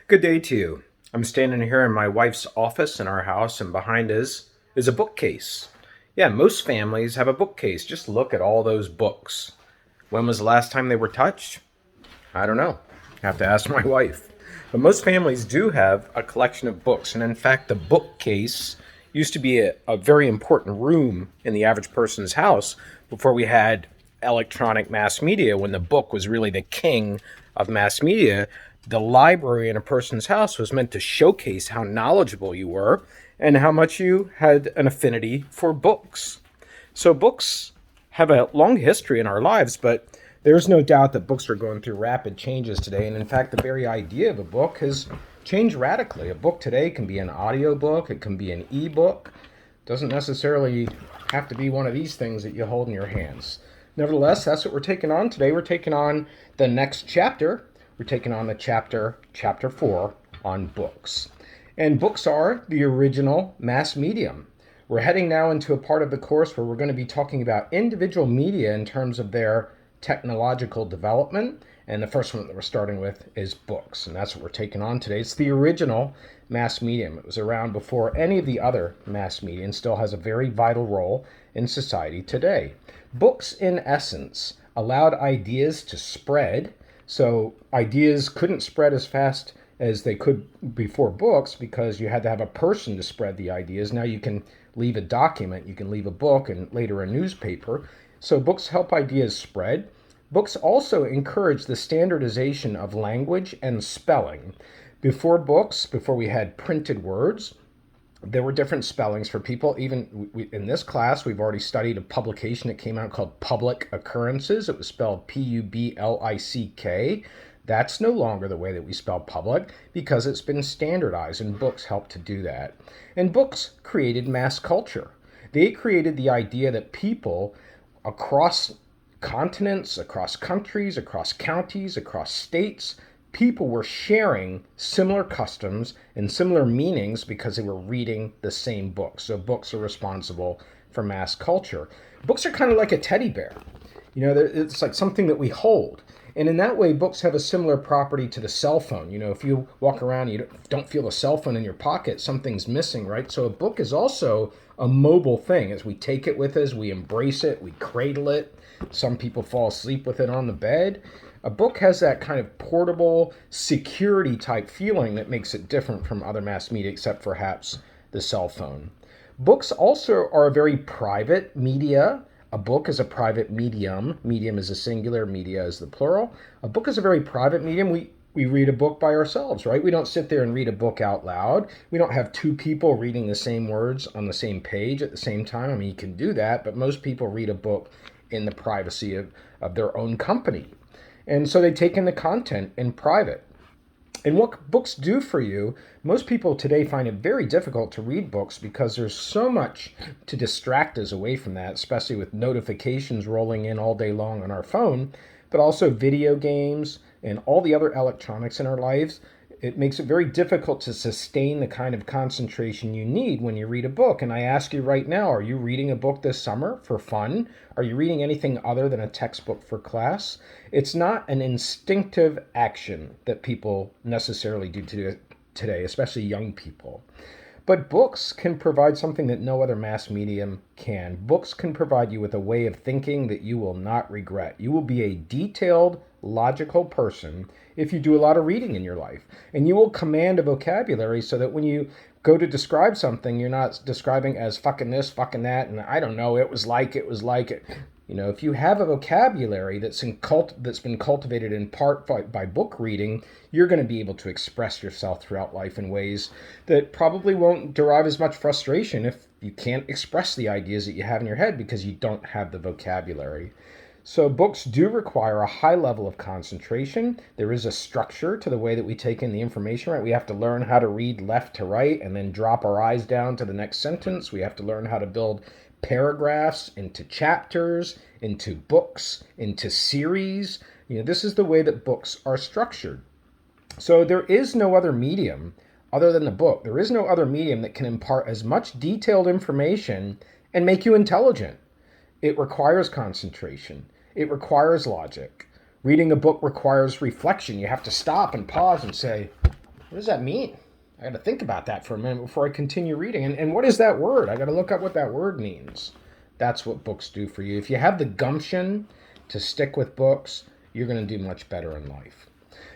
Good day to you. I'm standing here in my wife's office in our house, and behind us is a bookcase. Yeah, most families have a bookcase. Just look at all those books. When was the last time they were touched? I don't know. Have to ask my wife. But most families do have a collection of books, and in fact, the bookcase used to be a very important room in the average person's house before we had electronic mass media, when the book was really the king of mass media. The library in a person's house was meant to showcase how knowledgeable you were and how much you had an affinity for books. So books have a long history in our lives, but there's no doubt that books are going through rapid changes today. And in fact, the very idea of a book has changed radically. A book today can be an audiobook, it can be an ebook. It doesn't necessarily have to be one of these things that you hold in your hands. Nevertheless, that's what we're taking on today. We're taking on the next chapter. We're taking on the chapter 4 on books. And books are the original mass medium. We're heading now into a part of the course where we're going to be talking about individual media in terms of their technological development. And the first one that we're starting with is books. And that's what we're taking on today. It's the original mass medium. It was around before any of the other mass media and still has a very vital role in society today. Books, in essence, allowed ideas to spread. So ideas couldn't spread as fast as they could before books because you had to have a person to spread the ideas. Now you can leave a document, you can leave a book, and later a newspaper. So books help ideas spread. Books also encourage the standardization of language and spelling. Before books, before we had printed words, there were different spellings for people. Even in this class, we've already studied a publication that came out called Public Occurrences. It was spelled Publick. That's no longer the way that we spell public because it's been standardized, and books help to do that. And books created mass culture. They created the idea that people across continents, across countries, across counties, across states, people were sharing similar customs and similar meanings because they were reading the same book. So books are responsible for mass culture. Books are kind of like a teddy bear. It's like something that we hold. And in that way, books have a similar property to the cell phone. If you walk around and you don't feel a cell phone in your pocket, something's missing, right? So a book is also a mobile thing. As we take it with us, we embrace it, we cradle it. Some people fall asleep with it on the bed. A book has that kind of portable security type feeling that makes it different from other mass media, except perhaps the cell phone. Books also are a very private media. A book is a private medium. Medium is a singular, media is the plural. A book is a very private medium. We read a book by ourselves, right? We don't sit there and read a book out loud. We don't have two people reading the same words on the same page at the same time. I mean, you can do that, but most people read a book in the privacy of their own company. And so they take in the content in private. And what books do for you, most people today find it very difficult to read books because there's so much to distract us away from that, especially with notifications rolling in all day long on our phone, but also video games and all the other electronics in our lives. It makes it very difficult to sustain the kind of concentration you need when you read a book. And I ask you right now, are you reading a book this summer for fun? Are you reading anything other than a textbook for class? It's not an instinctive action that people necessarily do today, especially young people. But books can provide something that no other mass medium can. Books can provide you with a way of thinking that you will not regret. You will be a detailed, logical person if you do a lot of reading in your life. And you will command a vocabulary so that when you go to describe something, you're not describing as fucking this, fucking that, and I don't know, it was like it. If you have a vocabulary that's been cultivated in part by book reading, you're going to be able to express yourself throughout life in ways that probably won't derive as much frustration if you can't express the ideas that you have in your head because you don't have the vocabulary. So books do require a high level of concentration. There is a structure to the way that we take in the information, right? We have to learn how to read left to right and then drop our eyes down to the next sentence. We have to learn how to build paragraphs into chapters, into books, into series. This is the way that books are structured. So there is no other medium other than the book. There is no other medium that can impart as much detailed information and make you intelligent. It requires concentration. It requires logic. Reading a book requires reflection. You have to stop and pause and say, What does that mean? I got to think about that for a minute before I continue reading. And what is that word? I got to look up what that word means. That's what books do for you. If you have the gumption to stick with books, you're going to do much better in life.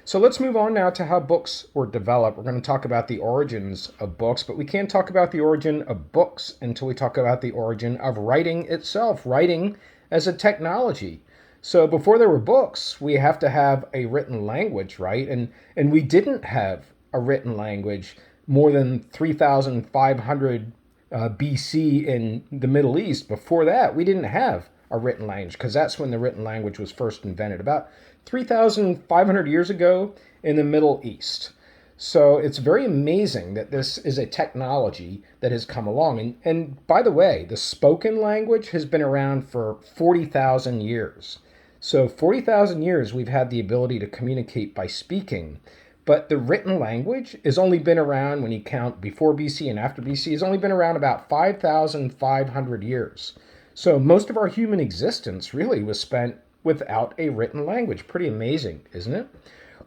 So let's move on now to how books were developed. We're going to talk about the origins of books, but we can't talk about the origin of books until we talk about the origin of writing itself, writing as a technology. So before there were books, we have to have a written language, right? And we didn't have a written language more than 3,500 BC in the Middle East. Before that, we didn't have a written language because that's when the written language was first invented, about 3,500 years ago in the Middle East. So it's very amazing that this is a technology that has come along. And by the way, the spoken language has been around for 40,000 years. So 40,000 years we've had the ability to communicate by speaking. But the written language has only been around, when you count before BC and after BC, has only been around about 5,500 years. So most of our human existence really was spent without a written language. Pretty amazing, isn't it?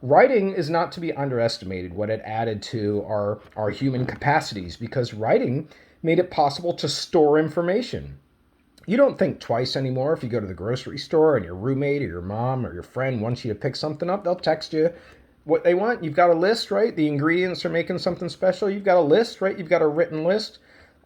Writing is not to be underestimated, what it added to our human capacities, because writing made it possible to store information. You don't think twice anymore if you go to the grocery store and your roommate or your mom or your friend wants you to pick something up, they'll text you what they want. You've got a list, right? The ingredients are making something special. You've got a list, right? You've got a written list.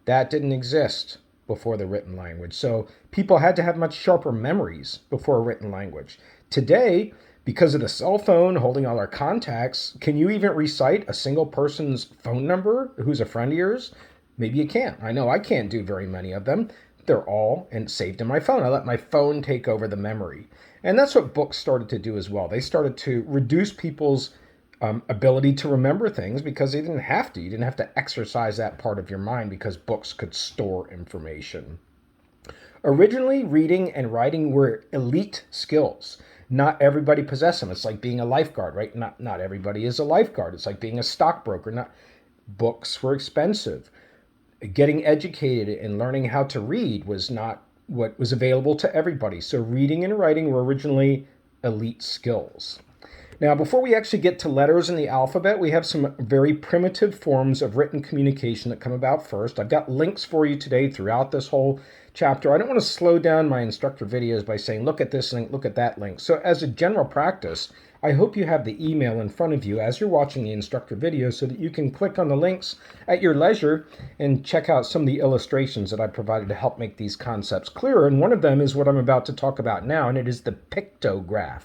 That didn't exist before the written language. So people had to have much sharper memories before a written language. Today, because of the cell phone holding all our contacts, can you even recite a single person's phone number who's a friend of yours? Maybe you can't. I know I can't do very many of them. They're all saved in my phone. I let my phone take over the memory. And that's what books started to do as well. They started to reduce people's ability to remember things because they didn't have to. You didn't have to exercise that part of your mind because books could store information. Originally, reading and writing were elite skills. Not everybody possessed them. It's like being a lifeguard, right? Not everybody is a lifeguard. It's like being a stockbroker. Books were expensive. Getting educated and learning how to read was not what was available to everybody. So reading and writing were originally elite skills. Now, before we actually get to letters in the alphabet, we have some very primitive forms of written communication that come about first. I've got links for you today throughout this whole chapter. I don't want to slow down my instructor videos by saying, look at this link, look at that link. So as a general practice, I hope you have the email in front of you as you're watching the instructor video so that you can click on the links at your leisure and check out some of the illustrations that I provided to help make these concepts clearer. And one of them is what I'm about to talk about now, and it is the pictograph.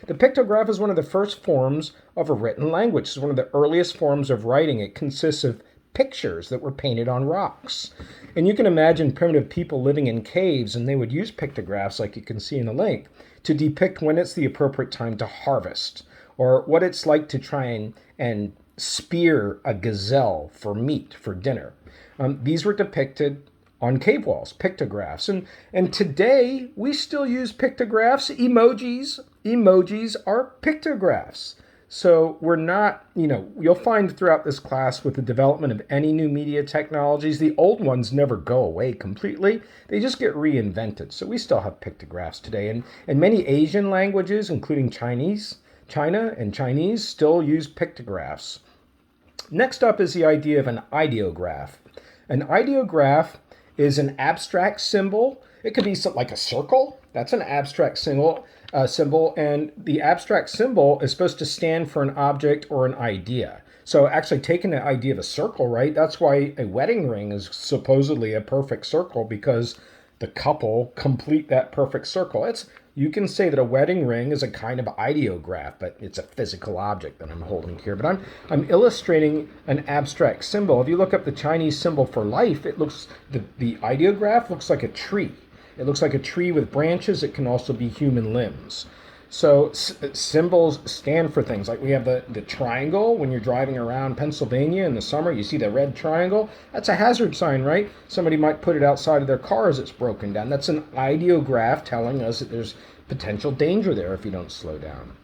The pictograph is one of the first forms of a written language. It's one of the earliest forms of writing. It consists of pictures that were painted on rocks. And you can imagine primitive people living in caves, and they would use pictographs, like you can see in the link, to depict when it's the appropriate time to harvest, or what it's like to try and spear a gazelle for meat, for dinner. These were depicted on cave walls, pictographs. And today, we still use pictographs. Emojis are pictographs. So we're not, you'll find throughout this class with the development of any new media technologies, the old ones never go away completely. They just get reinvented. So we still have pictographs today. And many Asian languages, including China and Chinese, still use pictographs. Next up is the idea of an ideograph. An ideograph is an abstract symbol. It could be like a circle. That's an abstract symbol, and the abstract symbol is supposed to stand for an object or an idea. So actually taking the idea of a circle, right? That's why a wedding ring is supposedly a perfect circle, because the couple complete that perfect circle. You can say that a wedding ring is a kind of ideograph, but it's a physical object that I'm holding here. But I'm illustrating an abstract symbol. If you look up the Chinese symbol for life, the ideograph looks like a tree. It looks like a tree with branches. It can also be human limbs. So symbols stand for things. Like we have the triangle. When you're driving around Pennsylvania in the summer, you see the red triangle. That's a hazard sign, right? Somebody might put it outside of their car as it's broken down. That's an ideograph telling us that there's potential danger there if you don't slow down.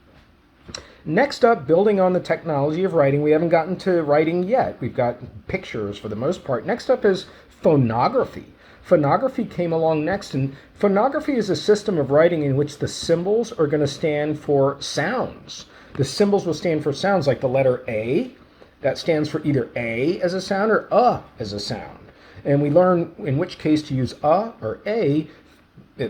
Next up, building on the technology of writing, we haven't gotten to writing yet. We've got pictures for the most part. Next up is phonography. Phonography came along next, and phonography is a system of writing in which the symbols are going to stand for sounds. The symbols will stand for sounds like the letter A, That stands for either A as a sound or as a sound. And we learn in which case to use or A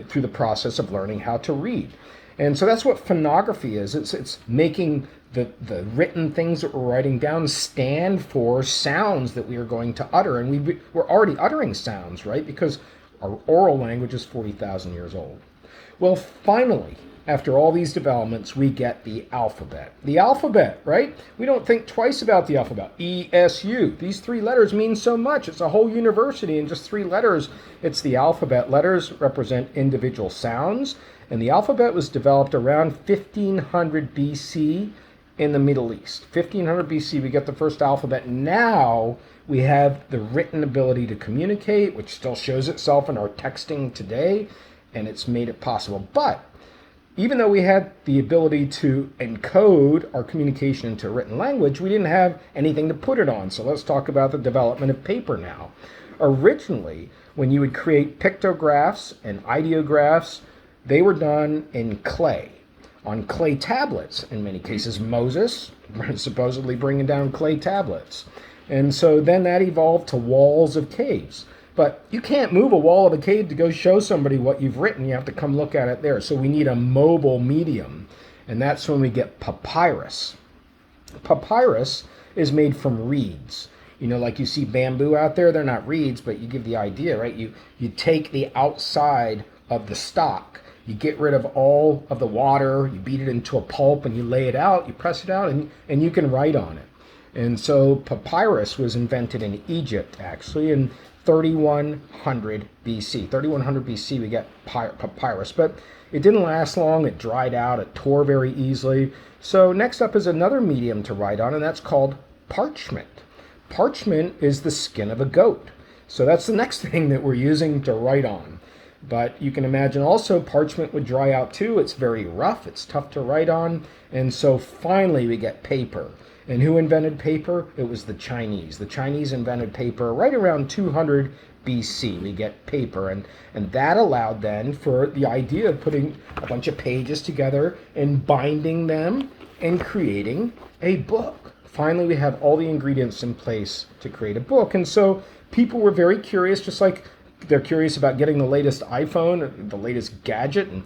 through the process of learning how to read. And so that's what phonography is. It's making the written things that we're writing down stand for sounds that we are going to utter. And we're already uttering sounds, right? Because our oral language is 40,000 years old. Well, finally, after all these developments, we get the alphabet. The alphabet, right? We don't think twice about the alphabet. ESU. These 3 letters mean so much. It's a whole university in just 3 letters. It's the alphabet. Letters represent individual sounds. And the alphabet was developed around 1500 BC in the Middle East. 1500 BC, we get the first alphabet. Now we have the written ability to communicate, which still shows itself in our texting today, and it's made it possible. But even though we had the ability to encode our communication into written language, we didn't have anything to put it on. So let's talk about the development of paper now. Originally, when you would create pictographs and ideographs, they were done in clay, on clay tablets in many cases. Moses supposedly bringing down clay tablets. And so then that evolved to walls of caves. But you can't move a wall of a cave to go show somebody what you've written. You have to come look at it there. So we need a mobile medium. And that's when we get papyrus. Papyrus is made from reeds. You know, like you see bamboo out there, they're not reeds, but you give the idea, right? You take the outside of the stalk, you get rid of all of the water, you beat it into a pulp and you lay it out, you press it out, and you can write on it. And so papyrus was invented in Egypt, actually, in 3100 BC. 3100 BC we get papyrus, but it didn't last long. It dried out, it tore very easily. So next up is another medium to write on, and that's called parchment. Parchment is the skin of a goat. So that's the next thing that we're using to write on. But you can imagine also parchment would dry out too. It's very rough, it's tough to write on. And so finally we get paper. And who invented paper? It was the Chinese. The Chinese invented paper right around 200 BC. We get paper. And that allowed then for the idea of putting a bunch of pages together and binding them and creating a book. Finally, we have all the ingredients in place to create a book. And so people were very curious, just like they're curious about getting the latest iPhone, the latest gadget, and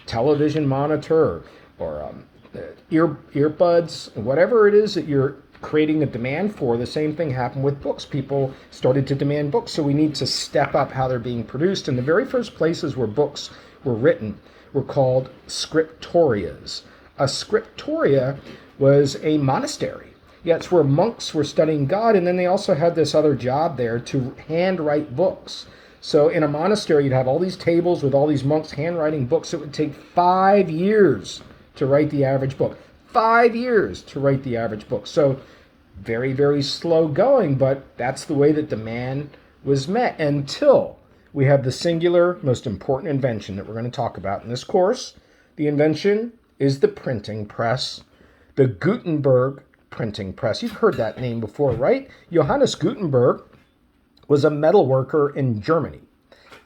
television monitor, or earbuds, whatever it is that you're creating a demand for. The same thing happened with books. People started to demand books, so we need to step up how they're being produced. And the very first places where books were written were called scriptorias. A scriptoria was a monastery. Yeah, it's where monks were studying God, and then they also had this other job there to handwrite books. So in a monastery, you'd have all these tables with all these monks handwriting books. It would take 5 years to write the average book. 5 years to write the average book. So very, very slow going, but that's the way that demand was met until we have the singular, most important invention that we're going to talk about in this course. The invention is the printing press, the Gutenberg printing press. You've heard that name before, right? Johannes Gutenberg was a metal worker in Germany.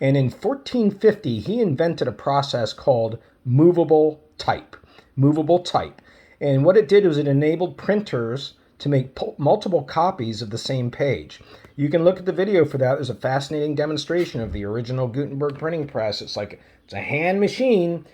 And in 1450, he invented a process called movable type. Movable type. And what it did was it enabled printers to make multiple copies of the same page. You can look at the video for that. There's a fascinating demonstration of the original Gutenberg printing press. It's a hand machine.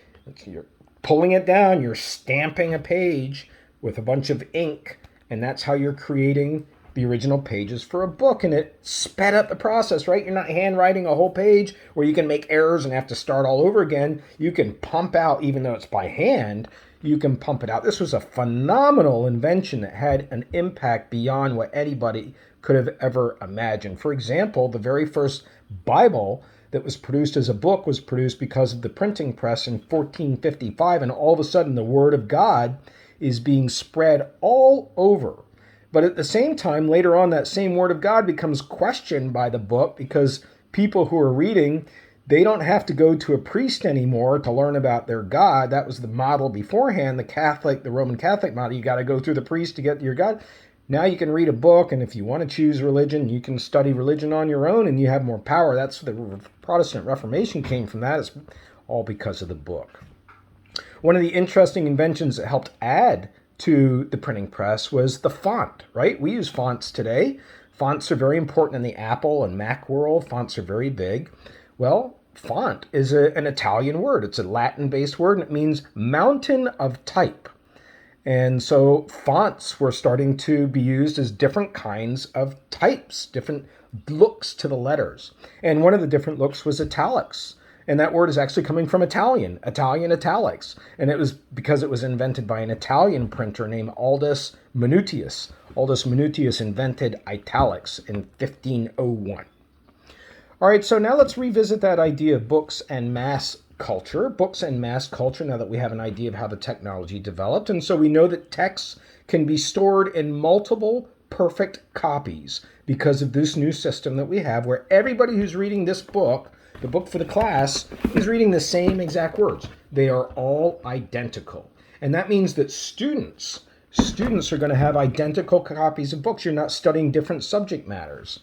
You're pulling it down, you're stamping a page with a bunch of ink, and that's how you're creating the original pages for a book. And it sped up the process, right? You're not handwriting a whole page where you can make errors and have to start all over again. You can pump out, even though it's by hand, you can pump it out. This was a phenomenal invention that had an impact beyond what anybody could have ever imagined. For example, the very first Bible that was produced as a book was produced because of the printing press in 1455, and all of a sudden the Word of God is being spread all over. But at the same time, later on, that same Word of God becomes questioned by the book because people who are reading, they don't have to go to a priest anymore to learn about their God. That was the model beforehand, the Roman Catholic model. You got to go through the priest to get your God. Now you can read a book, and if you want to choose religion, you can study religion on your own, and you have more power. That's the Protestant Reformation came from that. It's all because of the book. One of the interesting inventions that helped add to the printing press was the font, right? We use fonts today. Fonts are very important in the Apple and Mac world. Fonts are very big. Well, font is an Italian word. It's a Latin-based word, and it means mountain of type. And so fonts were starting to be used as different kinds of types, different looks to the letters. And one of the different looks was italics. And that word is actually coming from Italian italics. And it was because it was invented by an Italian printer named Aldus Manutius. Aldus Manutius invented italics in 1501. All right, so now let's revisit that idea of books and mass culture. Books and mass culture, now that we have an idea of how the technology developed. And so we know that texts can be stored in multiple perfect copies because of this new system that we have where everybody who's reading this book, the book for the class, is reading the same exact words. They are all identical. And that means that students are going to have identical copies of books. You're not studying different subject matters.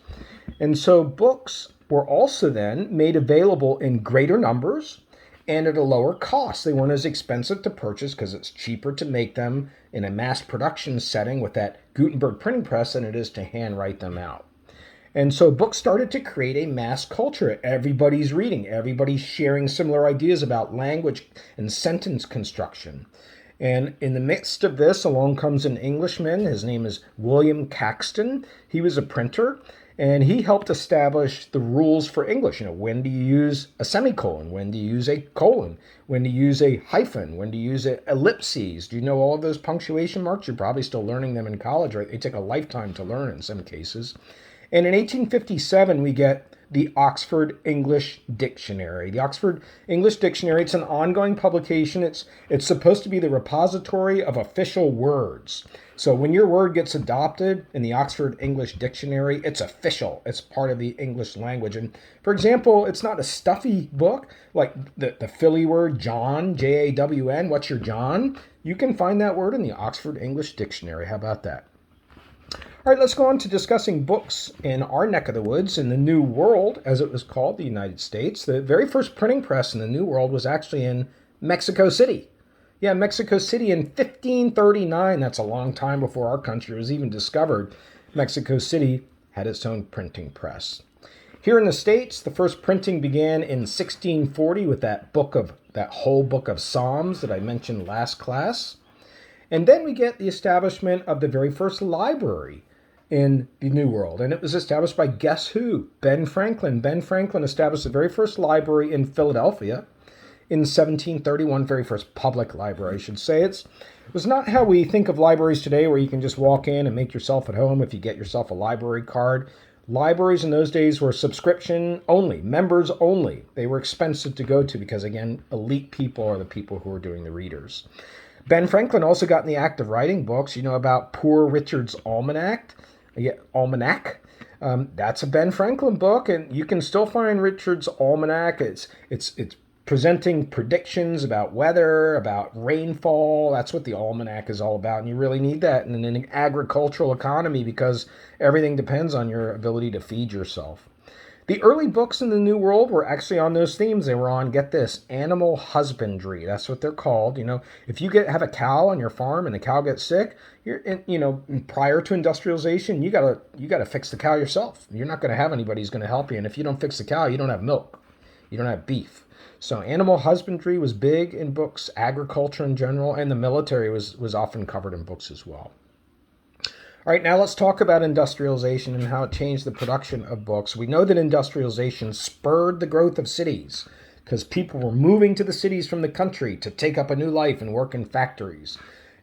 And so books were also then made available in greater numbers and at a lower cost. They weren't as expensive to purchase because it's cheaper to make them in a mass production setting with that Gutenberg printing press than it is to handwrite them out. And so books started to create a mass culture. Everybody's reading. Everybody's sharing similar ideas about language and sentence construction. And in the midst of this, along comes an Englishman. His name is William Caxton. He was a printer, and he helped establish the rules for English. When do you use a semicolon? When do you use a colon? When do you use a hyphen? When do you use ellipses? Do you know all of those punctuation marks? You're probably still learning them in college, right? They take a lifetime to learn in some cases. And in 1857, we get the Oxford English Dictionary. The Oxford English Dictionary, it's an ongoing publication. It's supposed to be the repository of official words. So when your word gets adopted in the Oxford English Dictionary, it's official. It's part of the English language. And for example, it's not a stuffy book like the Philly word John, Jawn. What's your John? You can find that word in the Oxford English Dictionary. How about that? All right, let's go on to discussing books in our neck of the woods, in the New World, as it was called, the United States. The very first printing press in the New World was actually in Mexico City. Yeah, Mexico City in 1539. That's a long time before our country was even discovered. Mexico City had its own printing press. Here in the States, the first printing began in 1640 with that whole book of Psalms that I mentioned last class. And then we get the establishment of the very first library in the New World. And it was established by guess who? Ben Franklin. Ben Franklin established the very first library in Philadelphia in 1731, very first public library, I should say. It was not how we think of libraries today, where you can just walk in and make yourself at home if you get yourself a library card. Libraries in those days were subscription only, members only. They were expensive to go to because, again, elite people are the people who are doing the readers. Ben Franklin also got in the act of writing books. You know about Poor Richard's Almanac? That's a Ben Franklin book, and you can still find Richard's Almanac. It's presenting predictions about weather, about rainfall. That's what the almanac is all about, and you really need that in an agricultural economy because everything depends on your ability to feed yourself. The early books in the New World were actually on those themes. They were on, get this, animal husbandry. That's what they're called. If you have a cow on your farm and the cow gets sick, prior to industrialization, you gotta fix the cow yourself. You're not going to have anybody who's going to help you. And if you don't fix the cow, you don't have milk. You don't have beef. So animal husbandry was big in books, agriculture in general, and the military was often covered in books as well. All right, now let's talk about industrialization and how it changed the production of books. We know that industrialization spurred the growth of cities because people were moving to the cities from the country to take up a new life and work in factories.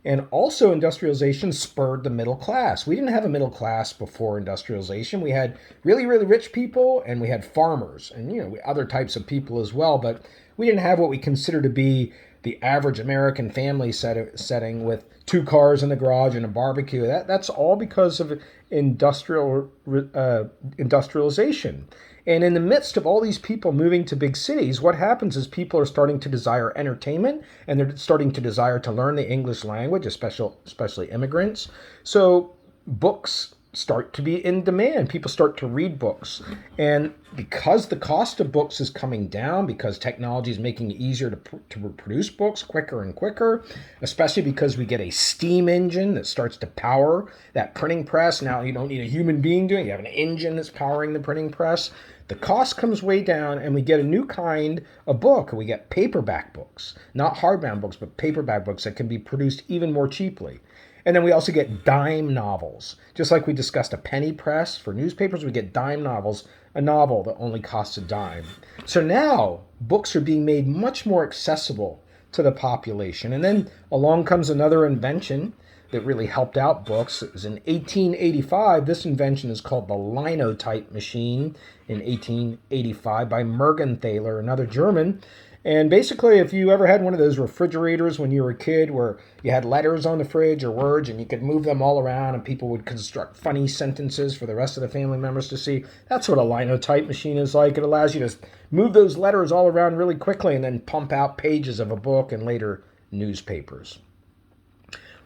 And also industrialization spurred the middle class. We didn't have a middle class before industrialization. We had really, really rich people and we had farmers and, other types of people as well. But we didn't have what we consider to be the average American family setting with 2 cars in the garage and a barbecue. That's all because of industrialization. And in the midst of all these people moving to big cities, what happens is people are starting to desire entertainment and they're starting to desire to learn the English language, especially immigrants. So books start to be in demand. People start to read books. And because the cost of books is coming down, because technology is making it easier to produce books quicker and quicker, especially because we get a steam engine that starts to power that printing press. Now you don't need a human being doing it. You have an engine that's powering the printing press. The cost comes way down, and we get a new kind of book. We get paperback books, not hardbound books, but paperback books that can be produced even more cheaply. And then we also get dime novels. Just like we discussed a penny press for newspapers, we get dime novels, a novel that only costs a dime. So now books are being made much more accessible to the population. And then along comes another invention that really helped out books. It was in 1885. This invention is called the linotype machine in 1885 by Mergenthaler, another German. And basically, if you ever had one of those refrigerators when you were a kid where you had letters on the fridge or words and you could move them all around and people would construct funny sentences for the rest of the family members to see, that's what a linotype machine is like. It allows you to move those letters all around really quickly and then pump out pages of a book and later newspapers.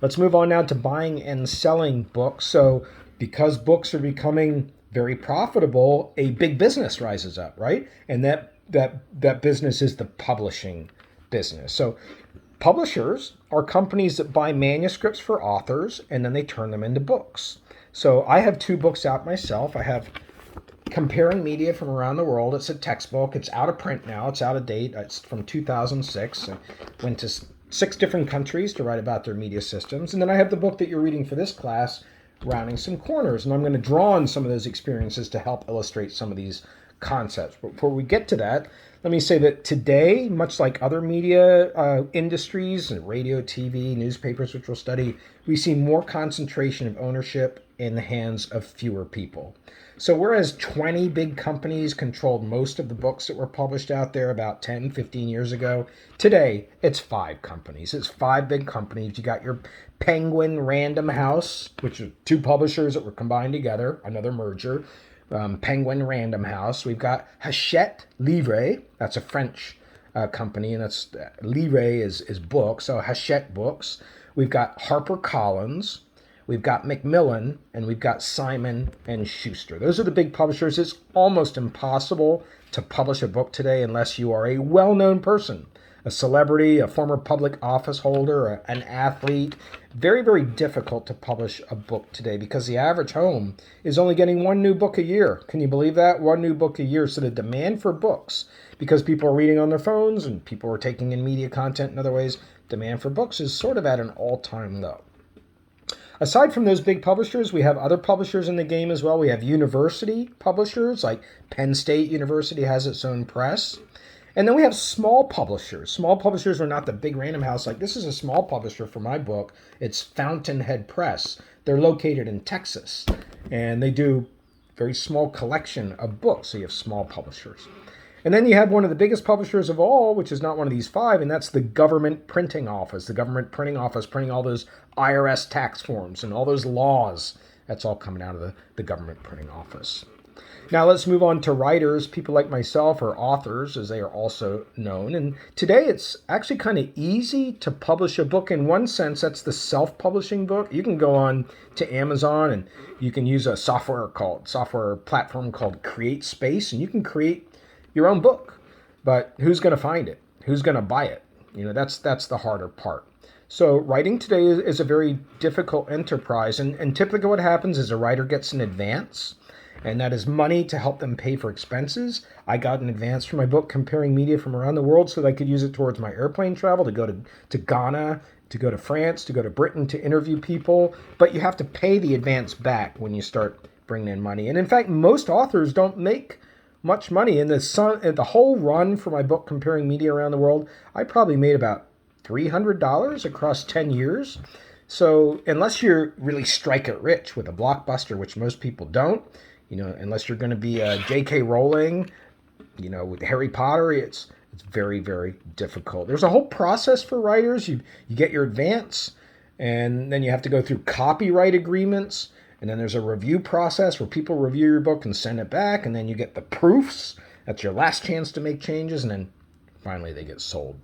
Let's move on now to buying and selling books. So because books are becoming very profitable, a big business rises up, right? And that business is the publishing business. So publishers are companies that buy manuscripts for authors and then they turn them into books. So I have 2 books out myself. I have Comparing Media from Around the World. It's a textbook. It's out of print now. It's out of date. It's from 2006. I went to 6 different countries to write about their media systems. And then I have the book that you're reading for this class, Rounding Some Corners. And I'm going to draw on some of those experiences to help illustrate some of these concepts. But before we get to that, let me say that today, much like other media industries, radio, TV, newspapers, which we'll study, we see more concentration of ownership in the hands of fewer people. So whereas 20 big companies controlled most of the books that were published out there about 10, 15 years ago, today it's 5 companies. It's 5 big companies. You got your Penguin Random House, which are 2 publishers that were combined together, another merger. Penguin Random House. We've got Hachette Livre. That's a French company, and that's Livre is book, so Hachette Books. We've got HarperCollins. We've got Macmillan, and we've got Simon and Schuster. Those are the big publishers. It's almost impossible to publish a book today unless you are a well-known person, a celebrity, a former public office holder, an athlete. Very, very difficult to publish a book today because the average home is only getting 1 new book a year. Can you believe that? 1 new book a year. So the demand for books, because people are reading on their phones and people are taking in media content in other ways, demand for books is sort of at an all-time low. Aside from those big publishers, we have other publishers in the game as well. We have university publishers, like Penn State University has its own press. And then we have small publishers. Small publishers are not the big Random House. Like, this is a small publisher for my book. It's Fountainhead Press. They're located in Texas, and they do a very small collection of books. So you have small publishers. And then you have one of the biggest publishers of all, which is not one of these 5, and that's the Government Printing Office. The Government Printing Office printing all those IRS tax forms and all those laws. That's all coming out of the Government Printing Office. Now let's move on to writers. People like myself are authors, as they are also known. And today it's actually kind of easy to publish a book. In one sense, that's the self-publishing book. You can go on to Amazon and you can use a software platform called CreateSpace, and you can create your own book. But who's going to find it? Who's going to buy it? That's the harder part. So writing today is a very difficult enterprise. And typically what happens is a writer gets an advance, and that is money to help them pay for expenses. I got an advance for my book, Comparing Media from Around the World, so that I could use it towards my airplane travel, to go to Ghana, to go to France, to go to Britain, to interview people. But you have to pay the advance back when you start bringing in money. And in fact, most authors don't make much money. In the whole run for my book, Comparing Media Around the World, I probably made about $300 across 10 years. So unless you're really strike it rich with a blockbuster, which most people don't, unless you're going to be J.K. Rowling, with Harry Potter, it's very, very difficult. There's a whole process for writers. You get your advance, and then you have to go through copyright agreements, and then there's a review process where people review your book and send it back, and then you get the proofs. That's your last chance to make changes, and then finally they get sold.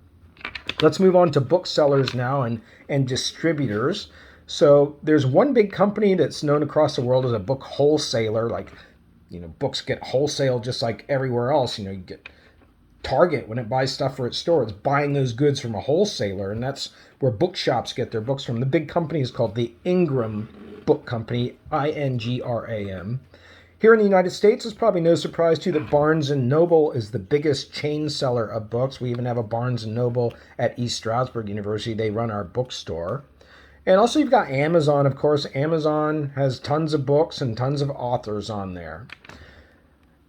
Let's move on to booksellers now and distributors. So there's one big company that's known across the world as a book wholesaler. Like, books get wholesale just like everywhere else. You get Target, when it buys stuff for its store, it's buying those goods from a wholesaler, and that's where bookshops get their books from. The big company is called the Ingram Book Company, Ingram. Here in the United States, it's probably no surprise to you that Barnes & Noble is the biggest chain seller of books. We even have a Barnes & Noble at East Stroudsburg University. They run our bookstore. And also you've got Amazon, of course. Amazon has tons of books and tons of authors on there.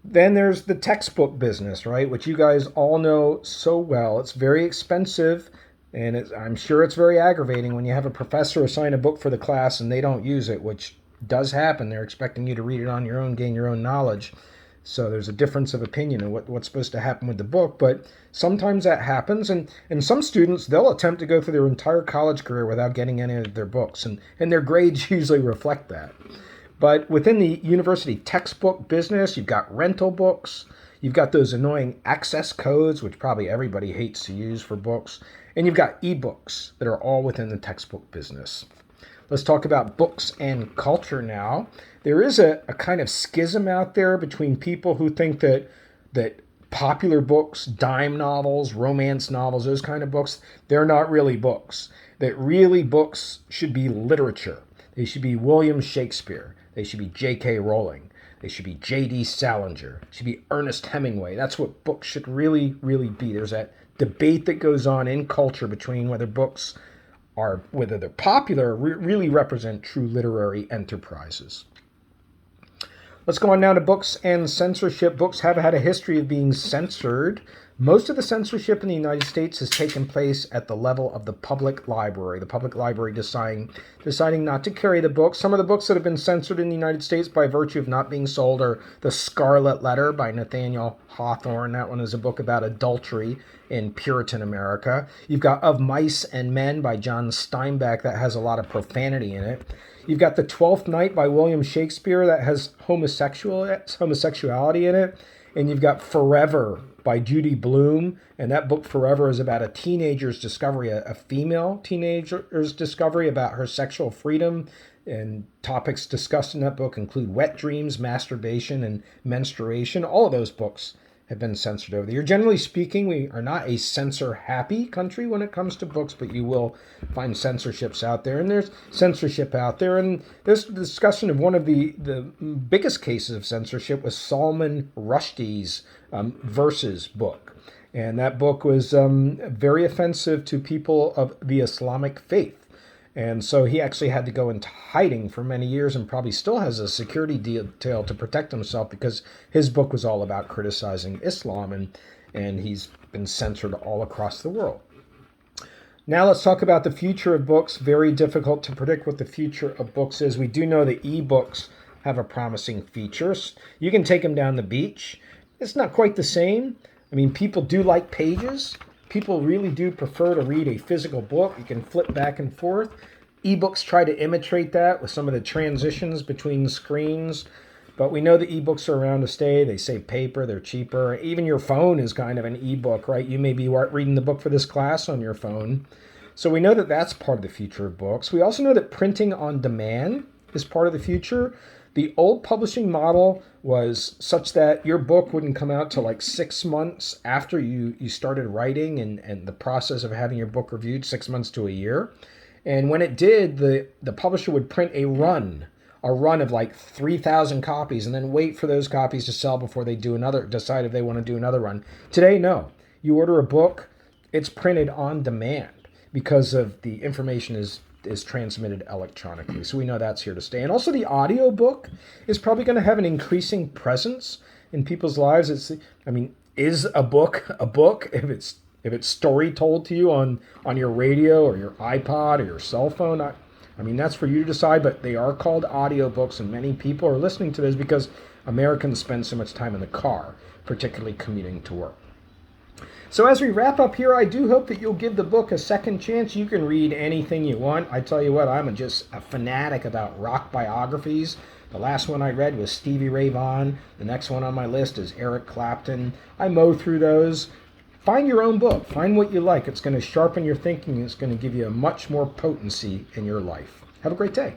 Then there's the textbook business, right, which you guys all know so well. It's very expensive, and I'm sure it's very aggravating when you have a professor assign a book for the class and they don't use it, which does happen. They're expecting you to read it on your own, gain your own knowledge. So there's a difference of opinion in what's supposed to happen with the book, but sometimes that happens, and some students, they'll attempt to go through their entire college career without getting any of their books, and their grades usually reflect that. But within the university textbook business, you've got rental books, you've got those annoying access codes, which probably everybody hates to use for books, and you've got ebooks that are all within the textbook business. Let's talk about books and culture now. There is a kind of schism out there between people who think that popular books, dime novels, romance novels, those kind of books, they're not really books. That really books should be literature. They should be William Shakespeare. They should be J.K. Rowling. They should be J.D. Salinger. They should be Ernest Hemingway. That's what books should really, really be. There's that debate that goes on in culture between whether books are, whether they're popular, really represent true literary enterprises. Let's go on now to books and censorship. Books have had a history of being censored. Most of the censorship in the United States has taken place at the level of the public library. The public library deciding not to carry the books. Some of the books that have been censored in the United States by virtue of not being sold are The Scarlet Letter by Nathaniel Hawthorne. That one is a book about adultery in Puritan America. You've got Of Mice and Men by John Steinbeck that has a lot of profanity in it. You've got The Twelfth Night by William Shakespeare that has homosexuality in it. And you've got Forever by Judy Blume. And that book, Forever, is about a teenager's discovery, a female teenager's discovery about her sexual freedom. And topics discussed in that book include wet dreams, masturbation, and menstruation. All of those books have been censored over the year. Generally speaking, we are not a censor-happy country when it comes to books, but you will find censorships out there, and there's censorship out there. And there's the discussion of one of the biggest cases of censorship was Salman Rushdie's Verses book. And that book was very offensive to people of the Islamic faith. And so he actually had to go into hiding for many years and probably still has a security detail to protect himself because his book was all about criticizing Islam, and he's been censored all across the world. Now let's talk about the future of books. Very difficult to predict what the future of books is. We do know that ebooks have a promising future. You can take them down the beach. It's not quite the same. I mean, people do like pages. People really do prefer to read a physical book. You can flip back and forth. Ebooks try to imitate that with some of the transitions between screens. But we know the ebooks are around to stay. They save paper. They're cheaper. Even your phone is kind of an ebook, right? You may be reading the book for this class on your phone. So we know that that's part of the future of books. We also know that printing on demand is part of the future. The old publishing model was such that your book wouldn't come out till like 6 months after you started writing and the process of having your book reviewed, 6 months to a year. And when it did, the publisher would print a run of like 3,000 copies and then wait for those copies to sell before they decide if they want to do another run. Today, no. You order a book, it's printed on demand because of the information is transmitted electronically. So we know that's here to stay. And also the audiobook is probably going to have an increasing presence in people's lives. Is a book a book if it's story told to you on your radio or your iPod or your cell phone? I mean, that's for you to decide, but they are called audiobooks, and many people are listening to those because Americans spend so much time in the car, particularly commuting to work. So as we wrap up here, I do hope that you'll give the book a second chance. You can read anything you want. I tell you what, I'm just a fanatic about rock biographies. The last one I read was Stevie Ray Vaughan. The next one on my list is Eric Clapton. I mow through those. Find your own book. Find what you like. It's going to sharpen your thinking. It's going to give you a much more potency in your life. Have a great day.